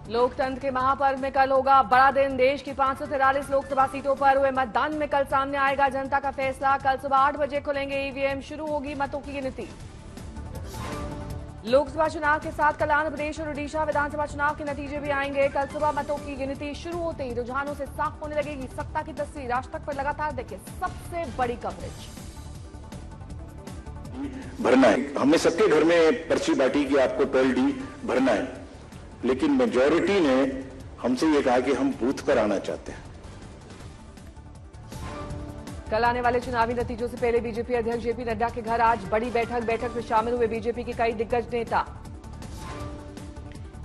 लोकतंत्र के महापर्व में कल होगा बड़ा दिन। देश की 543 लोकसभा सीटों पर हुए मतदान में कल सामने आएगा जनता का फैसला। कल सुबह 8 बजे खुलेंगे ईवीएम, शुरू होगी मतों की गिनती। लोकसभा चुनाव के साथ कल आंध्र प्रदेश और ओडिशा विधानसभा चुनाव के नतीजे भी आएंगे। कल सुबह मतों की गिनती शुरू होते ही रुझानों से साफ होने लगेगी सत्ता की तस्वीर। आज तक पर लगातार देखिए सबसे बड़ी कवरेज। भरना है, हमने सबके घर में पर्ची बांटी कि आपको 12D भरना है, लेकिन मेजॉरिटी ने हमसे ये कहा कि हम बूथ पर आना चाहते हैं। कल आने वाले चुनावी नतीजों से पहले बीजेपी अध्यक्ष जेपी नड्डा के घर आज बड़ी बैठक में शामिल हुए बीजेपी के कई दिग्गज नेता।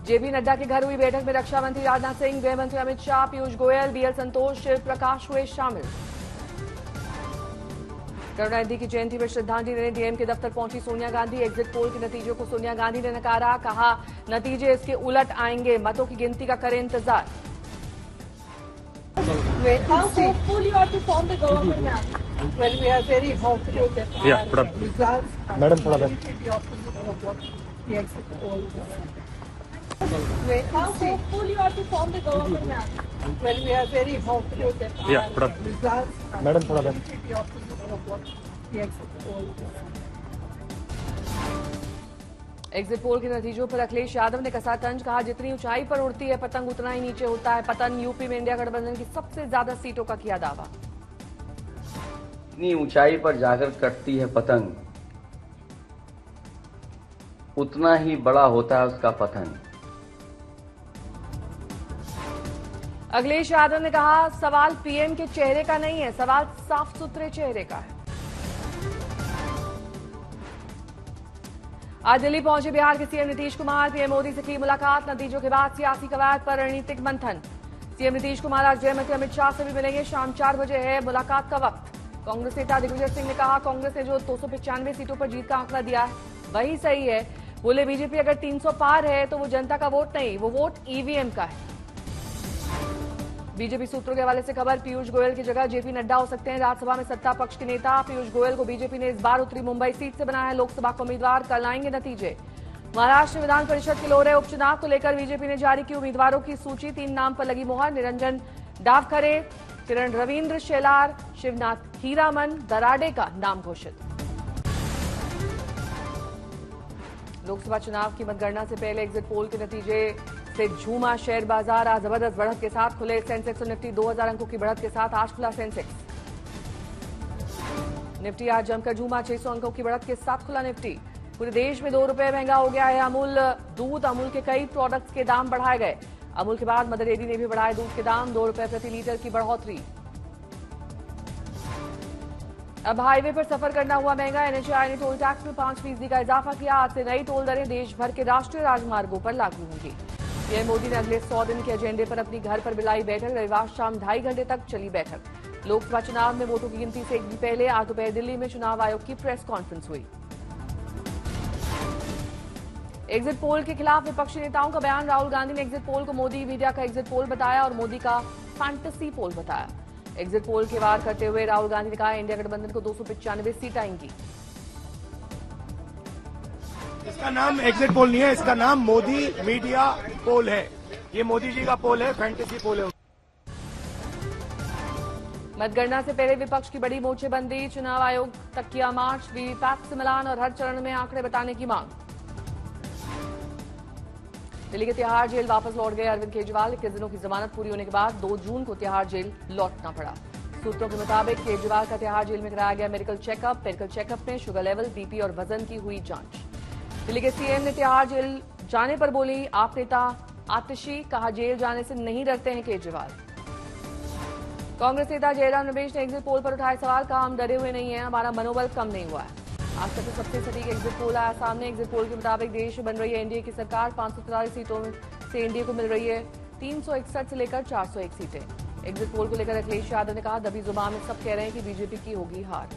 जेपी नड्डा के घर हुई बैठक में रक्षा मंत्री राजनाथ सिंह, गृह मंत्री अमित शाह, पीयूष गोयल, बीएल संतोष, शिव प्रकाश हुए शामिल। करुणानिधि की जयंती पर श्रद्धांजलि देने डीएम के दफ्तर पहुंची सोनिया गांधी। एग्जिट पोल के नतीजों को सोनिया गांधी ने नकारा, कहा नतीजे इसके उलट आएंगे, मतों की गिनती का करें इंतजार। How hopeful you are to form the government now? Well, we are very hopeful that our results are completely the opposite of what the exit poll is. How hopeful you are to form the government now? Well, we are very hopeful that our results are completely the opposite of what the exit poll is. Exit poll के नतीजों पर अखिलेश यादव ने कसा तंज, कहा जितनी ऊंचाई पर उड़ती है पतंग उतना ही नीचे होता है पतन। यूपी में इंडिया गठबंधन की सबसे ज्यादा सीटों का किया दावा। जितनी ऊंचाई पर जाकर कटती है पतंग उतना ही बड़ा होता है उसका पतन। अखिलेश यादव ने कहा सवाल पीएम के चेहरे का नहीं है, सवाल साफ सुथरे चेहरे का है। आज दिल्ली पहुंचे बिहार के सीएम नीतीश कुमार, पीएम मोदी से की मुलाकात। नतीजों के बाद सियासी कवायद पर रणनीतिक मंथन। सीएम नीतीश कुमार आज गृह मंत्री अमित शाह से भी मिलेंगे। शाम 4 बजे है मुलाकात का वक्त। कांग्रेस नेता दिग्विजय सिंह ने कहा कांग्रेस ने जो 295 सीटों पर जीत का आंकड़ा दिया है वही सही है। बोले बीजेपी अगर 300 पार है तो वो जनता का वोट नहीं, वो वोट ईवीएम का है। बीजेपी सूत्रों के हवाले से खबर, पीयूष गोयल की जगह जेपी नड्डा हो सकते हैं राज्यसभा में सत्ता पक्ष के नेता। पीयूष गोयल को बीजेपी ने इस बार उत्तरी मुंबई सीट से बनाया है लोकसभा का उम्मीदवार। कल आएंगे नतीजे। महाराष्ट्र विधान परिषद के लोरे उपचुनाव को लेकर बीजेपी ने जारी की उम्मीदवारों की सूची। 3 नाम पर लगी मुहर, निरंजन डावखरे, किरण रविंद्र शेलार, शिवनाथ हीरामन दराडे का नाम घोषित। लोकसभा चुनाव की मतगणना से पहले एग्जिट पोल के नतीजे से झूमा शेयर बाजार। आज जबरदस्त बढ़त के साथ खुले सेंसेक्स और निफ्टी 2000 अंकों की बढ़त के साथ आज खुला सेंसेक्स। निफ्टी आज जमकर झूमा, 600 अंकों की बढ़त के साथ खुला निफ्टी। पूरे देश में 2 रुपए महंगा हो गया है अमूल दूध। अमूल के कई प्रोडक्ट्स के दाम बढ़ाए गए। अमूल के बाद मदर डेयरी ने भी बढ़ाए दूध के दाम, 2 रुपए प्रति लीटर की बढ़ोतरी। अब हाईवे पर सफर करना हुआ महंगा। एनएचएआई ने टोल टैक्स में 5% का इजाफा किया। आज से नई टोल दरें देश भर के राष्ट्रीय राजमार्गों पर लागू होंगी। पीएम मोदी ने अगले 100 दिन के एजेंडे पर अपनी घर पर बुलाई बैठक। रविवार शाम 2.5 घंटे तक चली बैठक। लोकसभा चुनाव में वोटों की गिनती से एक दिन पहले आज दोपहर दिल्ली में चुनाव आयोग की प्रेस कॉन्फ्रेंस हुई। एग्जिट पोल के खिलाफ विपक्षी नेताओं का बयान। राहुल गांधी ने एग्जिट पोल को मोदी मीडिया का एग्जिट पोल बताया और मोदी का फैंटेसी पोल बताया। एग्जिट पोल के वार करते हुए राहुल गांधी ने कहा इंडिया गठबंधन को 295 सीट आएंगी। इसका नाम एग्जिट पोल नहीं है, इसका नाम मोदी मीडिया पोल है। ये मोदी जी का पोल है, फैंटेसी पोल है। मतगणना से पहले विपक्ष की बड़ी मोर्चेबंदी। चुनाव आयोग तक किया मार्च। वीवीपैट से मिलान और हर चरण में आंकड़े बताने की मांग। दिल्ली के तिहाड़ जेल वापस लौट गए अरविंद केजरीवाल। 21 दिनों की जमानत पूरी होने के बाद 2 जून को तिहाड़ जेल लौटना पड़ा। सूत्रों के मुताबिक केजरीवाल का तिहाड़ जेल में कराया गया मेडिकल चेकअप। मेडिकल चेकअप में शुगर लेवल, बीपी और वजन की हुई जांच। दिल्ली के सीएम ने तिहाड़ जेल जाने पर बोली आप नेता आतिशी, कहा जेल जाने से नहीं डरते हैं केजरीवाल। कांग्रेस नेता जयराम रमेश ने एग्जिट पोल पर उठाए सवाल, कहा हम डरे हुए नहीं हैं, हमारा मनोबल कम नहीं हुआ है। आज तक सबसे सटीक एग्जिट पोल आया सामने। एग्जिट पोल के मुताबिक देश में बन रही है एनडीए की सरकार। 543 सीटों से एनडीए को मिल रही है 361 से लेकर 401 सीटें। एग्जिट पोल को लेकर अखिलेश यादव ने कहा दबी जुबान में सब कह रहे हैं कि बीजेपी की होगी हार।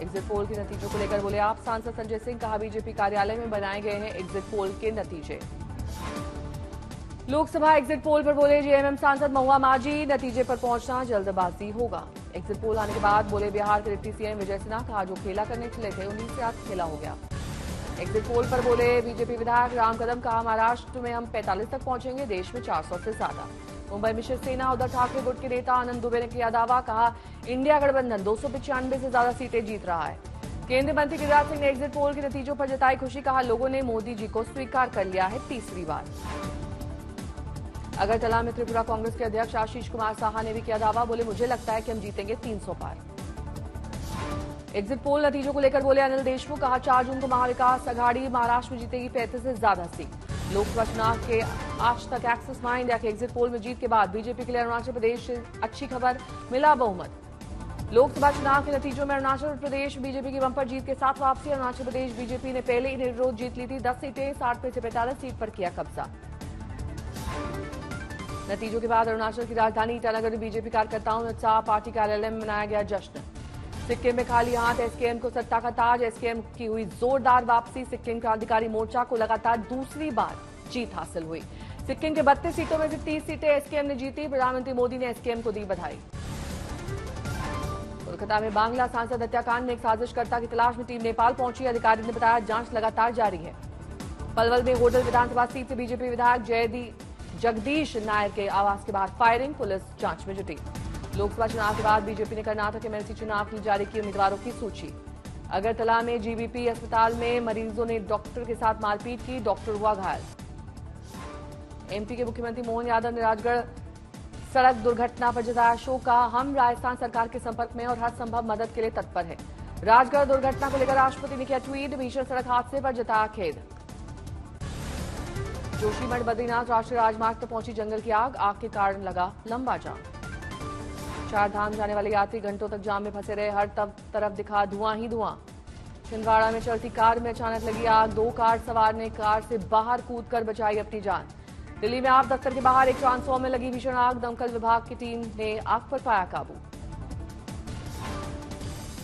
एग्जिट पोल के नतीजों को लेकर बोले आप सांसद संजय सिंह, कहा बीजेपी कार्यालय में बनाए गए हैं एग्जिट पोल के नतीजे। लोकसभा एग्जिट पोल पर बोले जेएमएम सांसद महुआ माझी, नतीजे पर पहुंचना जल्दबाजी होगा। एग्जिट पोल आने के बाद बोले बिहार के डिप्टी सीएम विजय सिन्हा, कहा जो खेला करने चले थे उन्हीं से आज खेला हो गया। एग्जिट पोल पर बोले बीजेपी विधायक राम कदम, कहा महाराष्ट्र में हम 45 तक पहुंचेंगे, देश में 400 से ज्यादा। मुंबई में शिवसेना उद्धव ठाकरे गुट के नेता आनंद दुबे ने किया दावा, कहा इंडिया गठबंधन 295 से ज्यादा सीटें जीत रहा है। केंद्रीय मंत्री गिरिराज सिंह ने एग्जिट पोल के नतीजों पर जताई खुशी, कहा लोगों ने मोदी जी को स्वीकार कर लिया है तीसरी बार। अगरतला में त्रिपुरा कांग्रेस के अध्यक्ष आशीष कुमार साहा ने भी किया दावा, बोले मुझे लगता है कि हम जीतेंगे 300 पार। एग्जिट पोल नतीजों को लेकर बोले अनिल देशमुख, कहा 4 जून को महाविकास अघाड़ी महाराष्ट्र में जीतेगी 35 से ज्यादा सीट। लोकसभा चुनाव के आज तक एक्सिस माई इंडिया के एग्जिट पोल में जीत के बाद बीजेपी के लिए अरुणाचल प्रदेश से अच्छी खबर, मिला बहुमत। लोकसभा चुनाव के नतीजों में अरुणाचल प्रदेश बीजेपी की बंपर जीत के साथ वापसी। अरुणाचल प्रदेश बीजेपी ने पहले ही निर्विरोध जीत ली थी 10 सीटें, 60 में से 45 सीट पर किया कब्जा। नतीजों के बाद अरुणाचल की राजधानी ईटानगर में बीजेपी कार्यकर्ताओं ने उत्साह पार्टी कार्यालय में मनाया गया जश्न। सिक्किम में खाली हाथ एसकेएम को सत्ता का ताज, एसकेएम की हुई जोरदार वापसी। सिक्किम क्रांतिकारी मोर्चा को लगातार दूसरी बार जीत हासिल हुई। सिक्किम के 32 सीटों में से 30 सीटें एसकेएम ने जीती। प्रधानमंत्री मोदी ने एसकेएम को दी बधाई। कोलकाता में बांग्ला सांसद हत्याकांड में एक साजिशकर्ता की तलाश में टीम नेपाल पहुंची। अधिकारी ने बताया जांच लगातार जारी है। पलवल में होटल विधानसभा सीट से बीजेपी विधायक जगदीश नायर के आवास के बाहर फायरिंग, पुलिस जांच में जुटी। लोकसभा चुनाव के बाद बीजेपी ने कर्नाटक एमएलसी चुनाव के लिए जारी की उम्मीदवारों की सूची। अगरतला में जीबीपी अस्पताल में मरीजों ने डॉक्टर के साथ मारपीट की, डॉक्टर हुआ घायल। एमपी के मुख्यमंत्री मोहन यादव ने राजगढ़ सड़क दुर्घटना पर जताया शोक, कहा हम राजस्थान सरकार के संपर्क में और हर संभव मदद के लिए तत्पर है। राजगढ़ दुर्घटना को लेकर राष्ट्रपति ने किया ट्वीट, भीषण सड़क हादसे पर जताया खेद। जोशीमठ बद्रीनाथ राष्ट्रीय राजमार्ग पर पहुंची जंगल की आग के कारण लगा लंबा जाम। 4 धाम जाने वाले यात्री घंटों तक जाम में फंसे रहे, हर तरफ दिखा धुआं ही धुआं। छिंदवाड़ा में चलती कार में अचानक लगी आग, 2 कार सवार ने कार से बाहर कूदकर बचाई अपनी जान। दिल्ली में आप दफ्तर के बाहर एक ट्रांसफॉर्मर में लगी भीषण आग, दमकल विभाग की टीम ने आग पर पाया काबू।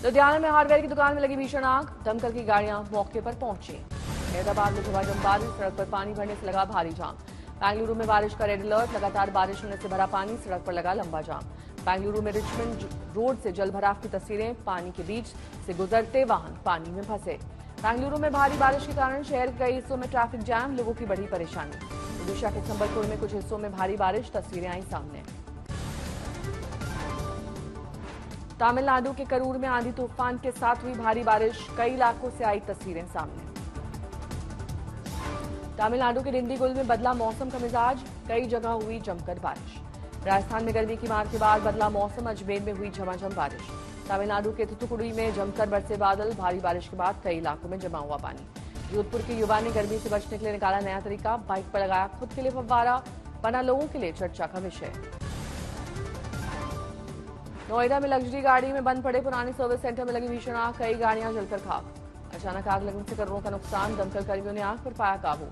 लुधियाना में हार्डवेयर की दुकान में लगी भीषण आग, दमकल की गाड़ियां मौके पर पहुंची। हैदराबाद में झमाझम बारिश, सड़क पर पानी भरने से लगा भारी जाम। बेंगलुरु में बारिश का रेड अलर्ट, लगातार बारिश होने से भरा पानी, सड़क पर लगा लंबा जाम। बेंगलुरु में रिचमंड रोड से जल भराव की तस्वीरें, पानी के बीच से गुजरते वाहन पानी में फंसे। बेंगलुरु में भारी बारिश के कारण शहर के कई हिस्सों में ट्रैफिक जैम, लोगों की बड़ी परेशानी। ओडिशा के संबलपुर में कुछ हिस्सों में भारी बारिश, तस्वीरें आई सामने। तमिलनाडु के करूर में आंधी तूफान के साथ हुई भारी बारिश, कई इलाकों से आई तस्वीरें सामने। तमिलनाडु के डिंडीगुल में बदला मौसम का मिजाज, कई जगह हुई जमकर बारिश। राजस्थान में गर्मी की मार के बाद बदला मौसम, अजमेर में हुई झमाझम बारिश। तमिलनाडु के थुथुकुडी में जमकर बरसे बादल, भारी बारिश के बाद कई इलाकों में जमा हुआ पानी। जोधपुर के युवा ने गर्मी से बचने के लिए निकाला नया तरीका, बाइक पर लगाया खुद के लिए फव्वारा, बना लोगों के लिए चर्चा का विषय। नोएडा में लग्जरी गाड़ी में बंद पड़े पुराने सर्विस सेंटर में लगी भीषण आग, कई गाड़ियां जलकर खाक। अचानक आग लगने से करोड़ों का नुकसान, दमकल कर्मियों ने आग पर पाया काबू।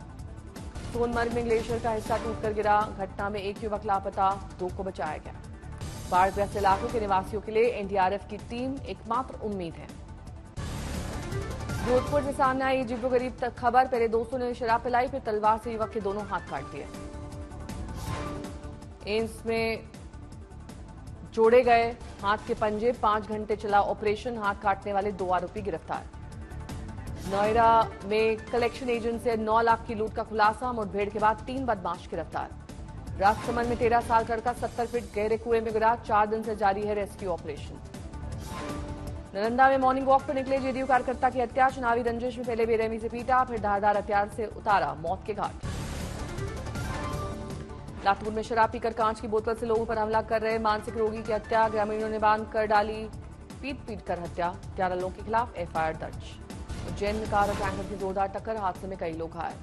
सोनमर्ग में ग्लेशियर का हिस्सा टूटकर गिरा, घटना में एक युवक लापता, 2 को बचाया गया। बाढ़ग्रस्त इलाकों के निवासियों के लिए एनडीआरएफ की टीम एकमात्र उम्मीद है। जोधपुर से सामने आई अजीबोगरीब तक खबर, पहले दोस्तों ने शराब पिलाई, फिर तलवार से युवक के दोनों हाथ काट दिए। एम्स में जोड़े गए हाथ के पंजे, 5 घंटे चला ऑपरेशन, हाथ काटने वाले 2 आरोपी गिरफ्तार। नोएडा में कलेक्शन एजेंट से 9 लाख की लूट का खुलासा, मुठभेड़ के बाद 3 बदमाश गिरफ्तार। राजसमंद में 13 साल लड़का 70 फीट गहरे कुएं में गिरा, 4 दिन से जारी है रेस्क्यू ऑपरेशन। नालंदा में मॉर्निंग वॉक पर निकले जेडीयू कार्यकर्ता की हत्या, चुनावी रंजिश में पहले बेरहमी से पीटा, फिर धारदार हथियार से उतारा मौत के घाट। लातूर में शराब पीकर कांच की बोतल से लोगों पर हमला कर रहे मानसिक रोगी की हत्या, ग्रामीणों ने बांध कर डाली पीट कर हत्या, 11 लोगों के खिलाफ एफआईआर दर्ज। उज्जैन में कार और टैंकर की जोरदार टक्कर, हादसे में कई लोग घायल।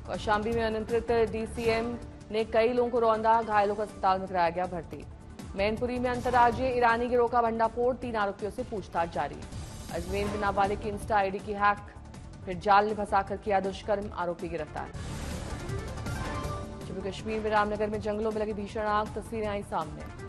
कौशाम्बी में अनियंत्रित डीसीएम ने कई लोगों को रौंदा, घायलों को अस्पताल में कराया गया भर्ती। मैनपुरी में अंतर्राज्यीय ईरानी गिरोह का भंडाफोड़, 3 आरोपियों से पूछताछ जारी। अजमेर में नाबालिग की इंस्टा आईडी की हैक, फिर जाल में फंसाकर किया दुष्कर्म, आरोपी गिरफ्तार। जम्मू कश्मीर में रामनगर में जंगलों में लगी भीषण आग, तस्वीरें आई सामने।